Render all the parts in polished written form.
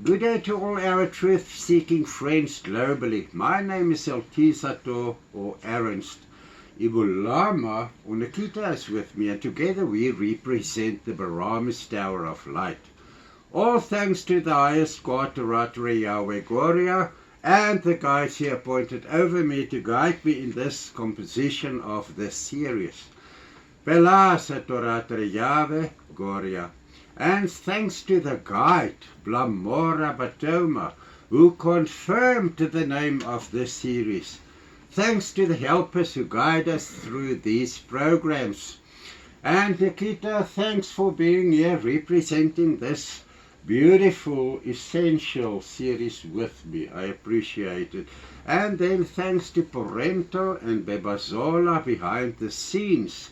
Good day to all our truth-seeking friends globally. My name is Elkisato or Ernst. Ibulama or Nikita is with me, and together we represent the Pharmacists Tower of Light. All thanks to the highest God, Taratari Yahweh Gloria, and the guides he appointed over me to guide me in this composition of this series. Bela Satoratari Yahweh Gloria. And thanks to the guide, Blamora Batoma, who confirmed the name of this series. Thanks to the helpers who guide us through these programs. And Nikita, thanks for being here representing this beautiful, essential series with me. I appreciate it. And then thanks to Porento and Bebazola behind the scenes,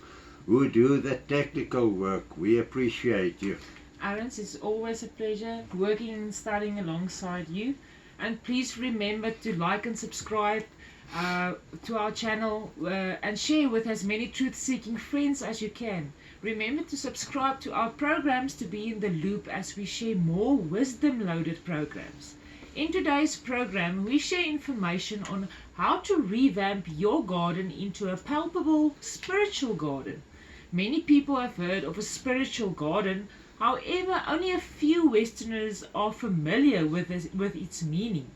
who do the technical work. We appreciate you. Aaron, it's always a pleasure working and studying alongside you. And please remember to like and subscribe to our channel and share with as many truth-seeking friends as you can. Remember to subscribe to our programs to be in the loop as we share more wisdom-loaded programs. In today's program, we share information on how to revamp your garden into a palpable spiritual garden. Many people have heard of a spiritual garden, however, only a few Westerners are familiar with its meaning.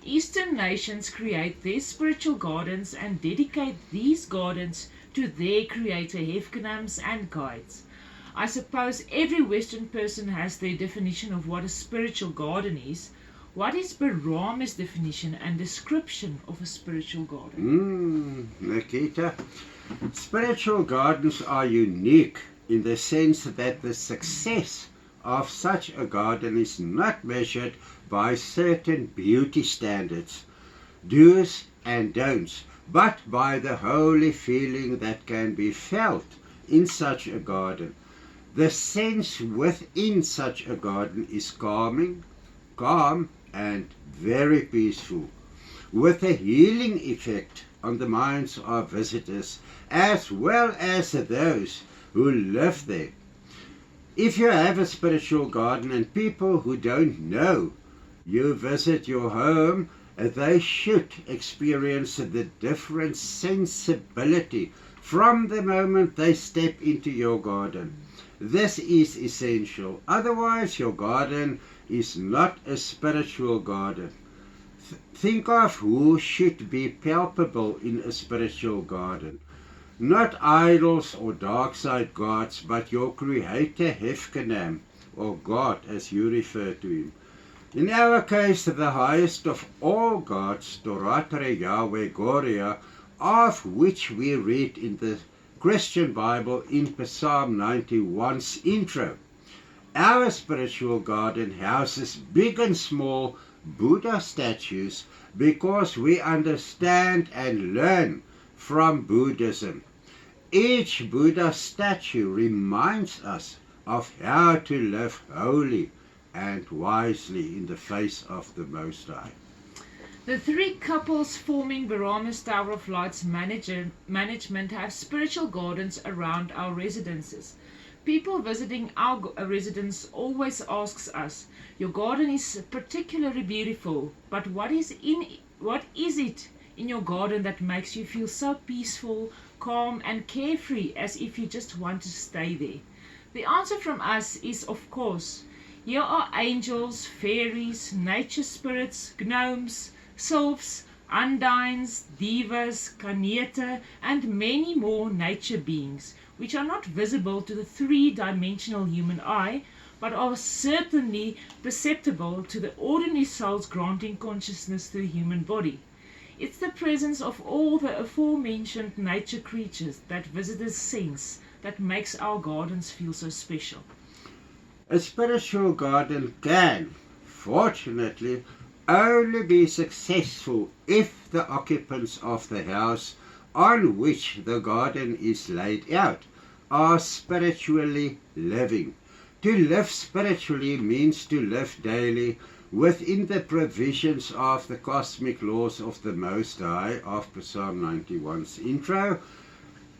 Eastern nations create their spiritual gardens and dedicate these gardens to their creator Hefkanams and guides. I suppose every Western person has their definition of what a spiritual garden is. What is Barama's definition and description of a spiritual garden? Nikita, spiritual gardens are unique in the sense that the success of such a garden is not measured by certain beauty standards, do's and don'ts, but by the holy feeling that can be felt in such a garden. The sense within such a garden is calm, and very peaceful, with a healing effect on the minds of visitors as well as those who live there. If you have a spiritual garden and people who don't know you visit your home, they should experience the different sensibility from the moment they step into your garden. This is essential. Otherwise, your garden is not a spiritual garden. Think of who should be palpable in a spiritual garden. Not idols or dark side gods, but your creator Hefkanam, or God as you refer to him. In our case, the highest of all gods, Taratari Yahweh Gloria, of which we read in the Christian Bible in Psalm 91's intro. Our spiritual garden houses big and small Buddha statues because we understand and learn from Buddhism. Each Buddha statue reminds us of how to live holy and wisely in the face of the Most High. The three couples forming Pharmacists Tower of Light's management have spiritual gardens around our residences. People visiting our residence always asks us, "Your garden is particularly beautiful, but what is it in your garden that makes you feel so peaceful, calm and carefree as if you just want to stay there?" The answer from us is, of course, here are angels, fairies, nature spirits, gnomes, sylphs, undines, divas, kanete, and many more nature beings, which are not visible to the three-dimensional human eye, but are certainly perceptible to the ordinary souls granting consciousness to the human body. It's the presence of all the aforementioned nature creatures that visitors sense that makes our gardens feel so special. A spiritual garden can, fortunately, only be successful if the occupants of the house on which the garden is laid out are spiritually living. To live spiritually means to live daily within the provisions of the cosmic laws of the Most High of Psalm 91's intro,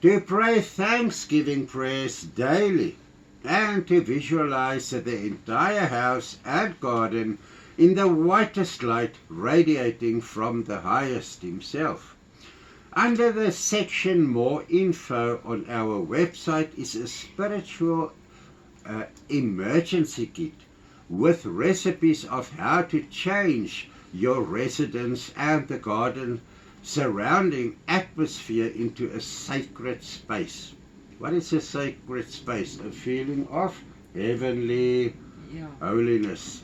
to pray thanksgiving prayers daily, and to visualize the entire house and garden in the whitest light radiating from the highest himself. Under the section More Info on our website is a spiritual emergency kit with recipes of how to change your residence and the garden surrounding atmosphere into a sacred space. What is a sacred space? A feeling of heavenly holiness.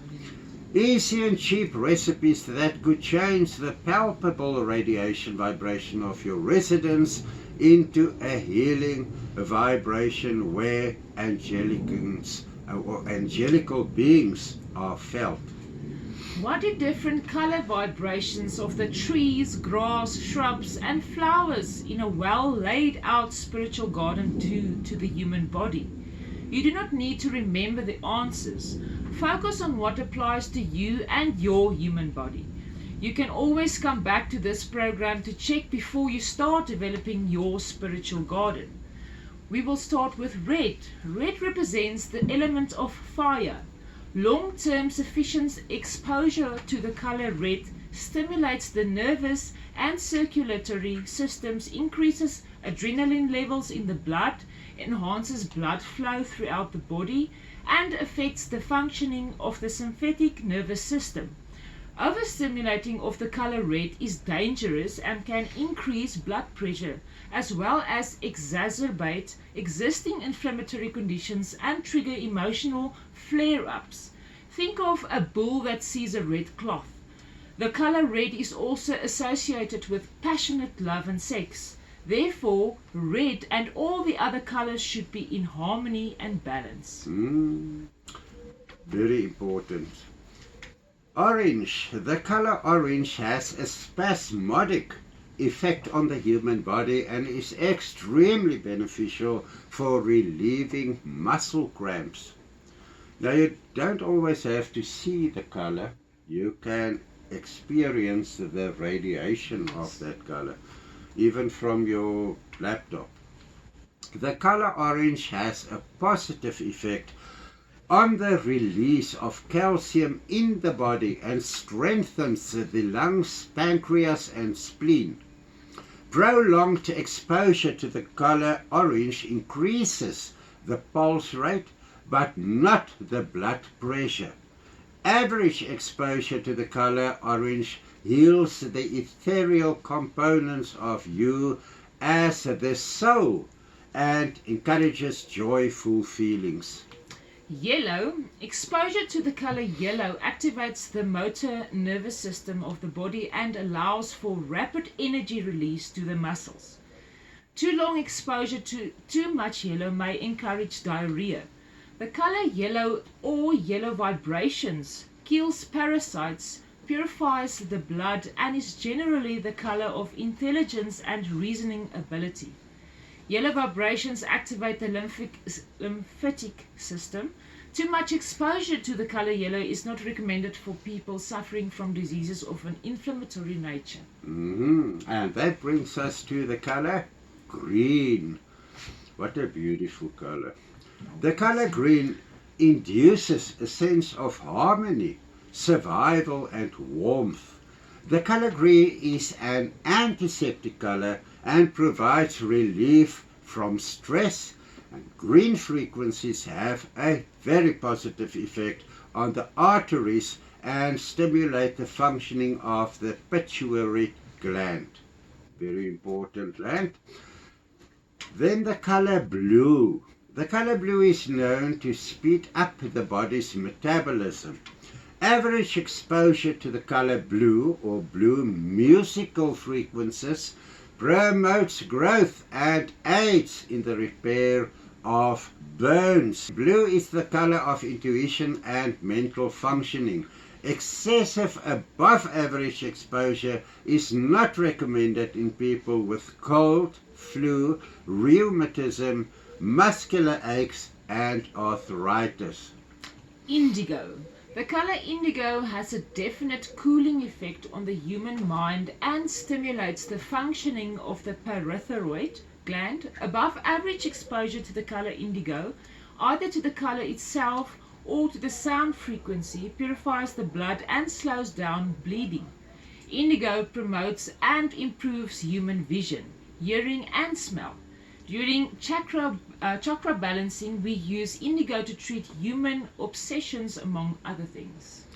Easy and cheap recipes that could change the palpable radiation vibration of your residence into a healing vibration where angelical beings are felt. What do different color vibrations of the trees, grass, shrubs and flowers in a well laid out spiritual garden do to the human body? You do not need to remember the answers. Focus on what applies to you and your human body. You can always come back to this program to check before you start developing your spiritual garden. We will start with red. Red represents the element of fire. Long-term sufficient exposure to the color red stimulates the nervous and circulatory systems, increases adrenaline levels in the blood, enhances blood flow throughout the body, and affects the functioning of the sympathetic nervous system. Overstimulating of the color red is dangerous and can increase blood pressure as well as exacerbate existing inflammatory conditions and trigger emotional flare-ups. Think of a bull that sees a red cloth. The color red is also associated with passionate love and sex. Therefore, red and all the other colors should be in harmony and balance. Very important. Orange. The color orange has a spasmodic effect on the human body and is extremely beneficial for relieving muscle cramps. Now, you don't always have to see the color. You can experience the radiation of that color, even from your laptop. The color orange has a positive effect on the release of calcium in the body and strengthens the lungs, pancreas and spleen. Prolonged exposure to the color orange increases the pulse rate but not the blood pressure. Average exposure to the color orange heals the ethereal components of you as the soul and encourages joyful feelings. Yellow. Exposure to the color yellow activates the motor nervous system of the body and allows for rapid energy release to the muscles. Too long exposure to too much yellow may encourage diarrhea. The color yellow or yellow vibrations kills parasites, purifies the blood, and is generally the color of intelligence and reasoning ability. Yellow vibrations activate the lymphatic system. Too much exposure to the color yellow is not recommended for people suffering from diseases of an inflammatory nature. And that brings us to the color green. What a beautiful color. The color green induces a sense of harmony, survival and warmth. The color green is an antiseptic color and provides relief from stress, and green frequencies have a very positive effect on the arteries and stimulate the functioning of the pituitary gland. Very important gland. Then the color blue. The color blue is known to speed up the body's metabolism. Average exposure to the color blue or blue musical frequencies promotes growth and aids in the repair of bones. Blue is the color of intuition and mental functioning. Excessive above average exposure is not recommended in people with cold, flu, rheumatism, muscular aches and arthritis. Indigo. The color indigo has a definite cooling effect on the human mind and stimulates the functioning of the parathyroid gland. Above average exposure to the color indigo, either to the color itself or to the sound frequency purifies the blood and slows down bleeding. Indigo promotes and improves human vision, hearing and smell. During chakra balancing, we use indigo to treat human obsessions among other things.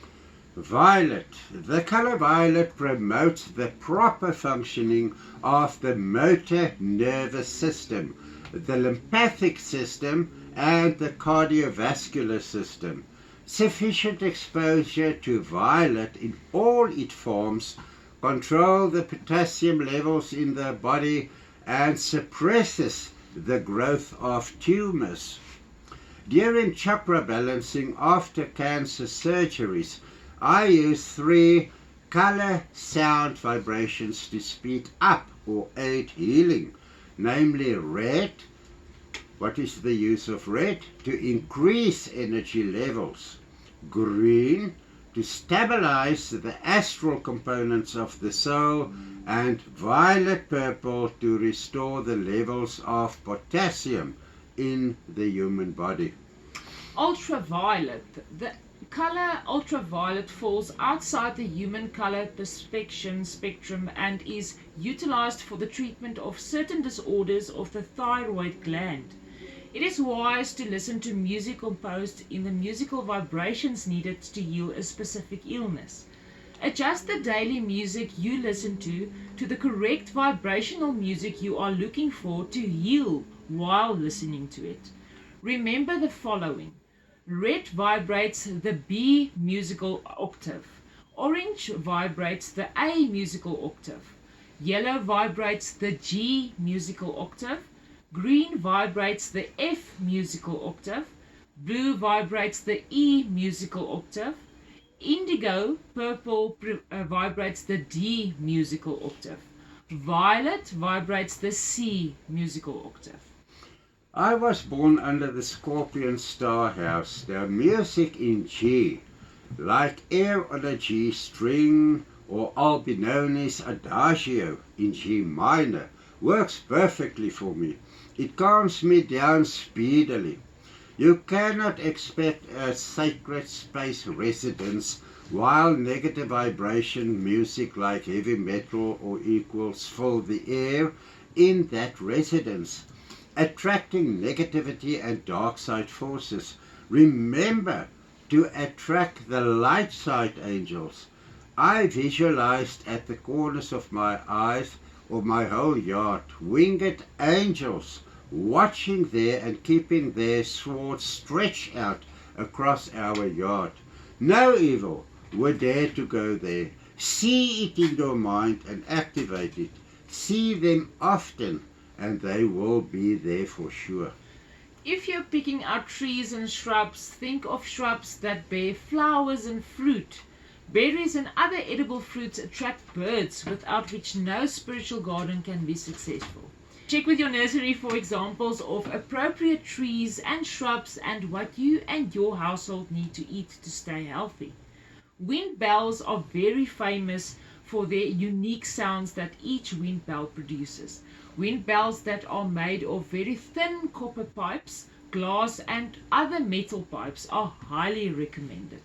Violet. The color violet promotes the proper functioning of the motor nervous system, the lymphatic system, and the cardiovascular system. Sufficient exposure to violet in all its forms control the potassium levels in the body and suppresses the growth of tumors. During chakra balancing after cancer surgeries, I use 3 color sound vibrations to speed up or aid healing, namely red. What is the use of red? To increase energy levels. Green, to stabilize the astral components of the soul, and violet purple to restore the levels of potassium in the human body. Ultraviolet. The color ultraviolet falls outside the human color perception spectrum and is utilized for the treatment of certain disorders of the thyroid gland. It is wise to listen to music composed in the musical vibrations needed to heal a specific illness. Adjust the daily music you listen to the correct vibrational music you are looking for to heal while listening to it. Remember the following. Red vibrates the B musical octave. Orange vibrates the A musical octave. Yellow vibrates the G musical octave. Green vibrates the F musical octave. Blue vibrates the E musical octave. Indigo, purple, vibrates the D musical octave. Violet vibrates the C musical octave. I was born under the Scorpion star house. The music in G, like air on a G string or Albinoni's adagio in G minor, works perfectly for me. It calms me down speedily. You cannot expect a sacred space residence while negative vibration music like heavy metal or equals fill the air in that residence, attracting negativity and dark side forces. Remember to attract the light side angels. I visualized at the corners of my eyes or my whole yard winged angels watching there and keeping their swords stretched out across our yard. No evil would dare to go there. See it in your mind and activate it. See them often and they will be there for sure. If you're picking out trees and shrubs, think of shrubs that bear flowers and fruit. Berries and other edible fruits attract birds, without which no spiritual garden can be successful. Check with your nursery for examples of appropriate trees and shrubs and what you and your household need to eat to stay healthy. Wind bells are very famous for their unique sounds that each wind bell produces. Wind bells that are made of very thin copper pipes, glass and other metal pipes are highly recommended.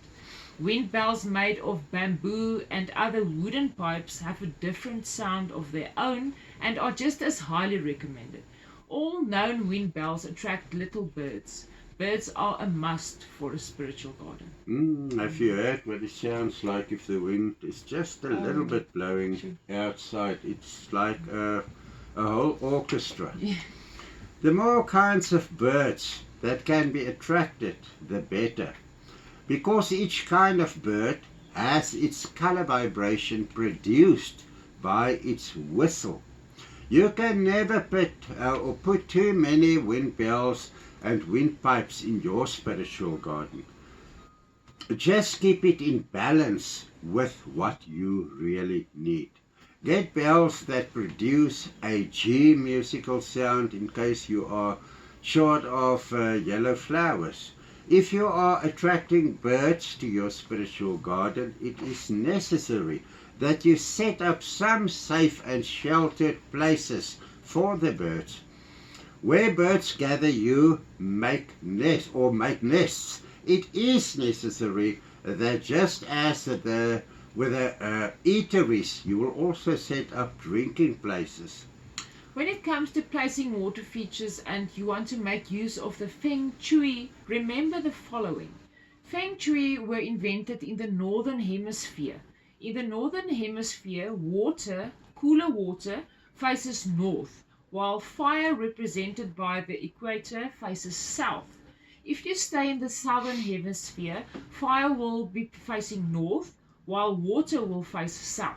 Wind bells made of bamboo and other wooden pipes have a different sound of their own and are just as highly recommended. All known wind bells attract little birds. Birds are a must for a spiritual garden. Have you heard what it sounds like if the wind is just a little bit blowing outside? It's like a whole orchestra. Yeah. The more kinds of birds that can be attracted, the better. Because each kind of bird has its color vibration produced by its whistle. You can never put too many wind bells and windpipes in your spiritual garden. Just keep it in balance with what you really need. Get bells that produce a G musical sound in case you are short of yellow flowers. If you are attracting birds to your spiritual garden, it is necessary that you set up some safe and sheltered places for the birds. Where birds gather, you make nests it is necessary that just as with the eateries, you will also set up drinking places. When it comes to placing water features and you want to make use of the Feng Shui, remember the following. Feng Shui were invented in the Northern Hemisphere. In the Northern Hemisphere, water, cooler water, faces north, while fire represented by the equator faces south. If you stay in the Southern Hemisphere, fire will be facing north, while water will face south.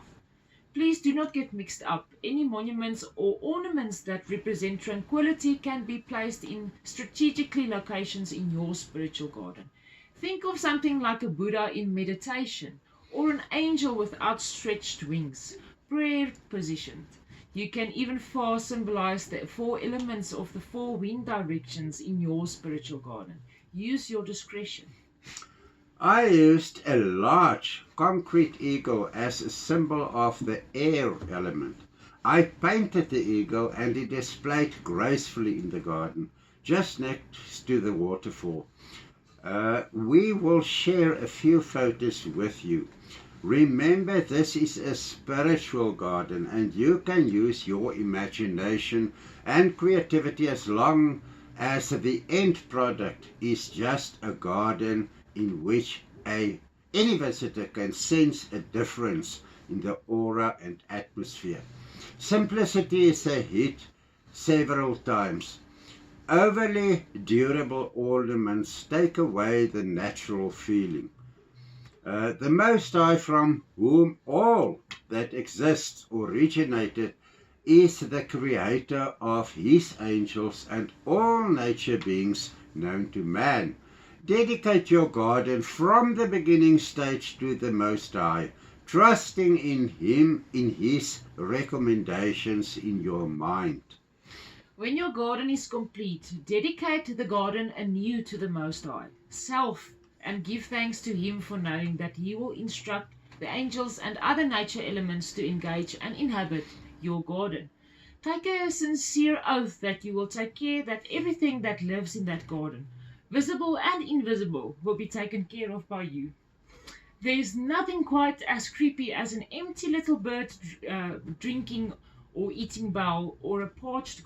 Please do not get mixed up. Any monuments or ornaments that represent tranquility can be placed in strategically locations in your spiritual garden. Think of something like a Buddha in meditation or an angel with outstretched wings, prayer positioned. You can even symbolize the 4 elements of the 4 wind directions in your spiritual garden. Use your discretion. I used a large concrete eagle as a symbol of the air element. I painted the eagle and it displayed gracefully in the garden, just next to the waterfall. We will share a few photos with you. Remember, this is a spiritual garden and you can use your imagination and creativity as long as the end product is just a garden in which any visitor can sense a difference in the aura and atmosphere. Simplicity is a hit several times. Overly durable ornaments take away the natural feeling. The Most High, from whom all that exists originated, is the creator of his angels and all nature beings known to man. Dedicate your garden from the beginning stage to the Most High, trusting in Him, in His recommendations in your mind. When your garden is complete, dedicate the garden anew to the Most High, and give thanks to Him for knowing that He will instruct the angels and other nature elements to engage and inhabit your garden. Take a sincere oath that you will take care that everything that lives in that garden, visible and invisible, will be taken care of by you. There's nothing quite as creepy as an empty little bird drinking or eating bowl or a parched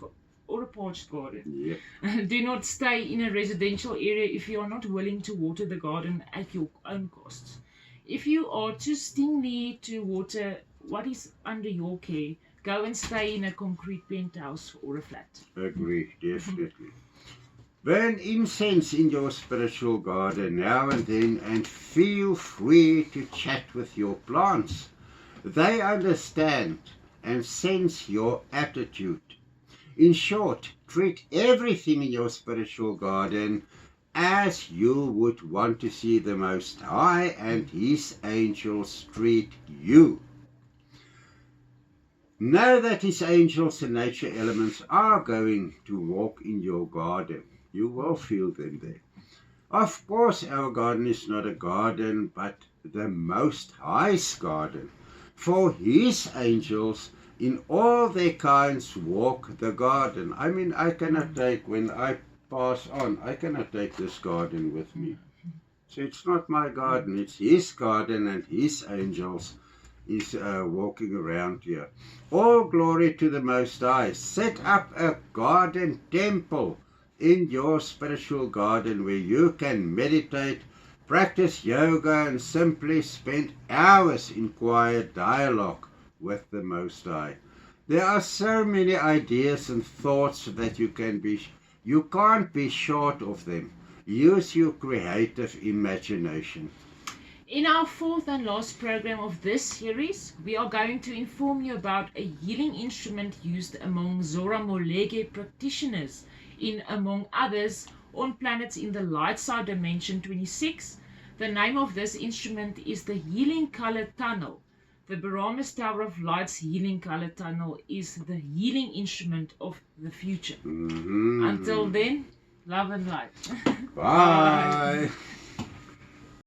garden. Yep. Do not stay in a residential area if you are not willing to water the garden at your own cost. If you are too stingy to water what is under your care, go and stay in a concrete penthouse or a flat. Agree, definitely. Burn incense in your spiritual garden now and then and feel free to chat with your plants. They understand and sense your attitude. In short, treat everything in your spiritual garden as you would want to see the Most High and His angels treat you. Know that His angels and nature elements are going to walk in your garden. You will feel them there. Of course, our garden is not a garden, but the Most High's garden. For His angels in all their kinds walk the garden. I mean, I cannot take, when I pass on, I cannot take this garden with me. So it's not my garden, it's His garden, and His angels is walking around here. All glory to the Most High. Set up a garden temple in your spiritual garden where you can meditate, practice yoga, and simply spend hours in quiet dialogue with the Most High. There are so many ideas and thoughts that you can't be short of them. Use your creative imagination. In our 4th and last program of this series, we are going to inform you about a healing instrument used among Zora Molege practitioners in, among others, on planets in the light side dimension 26. The name of this instrument is the Healing Color Tunnel. The Barometer Tower of Light's Healing Color Tunnel is the healing instrument of the future. Until then, love and light. Bye.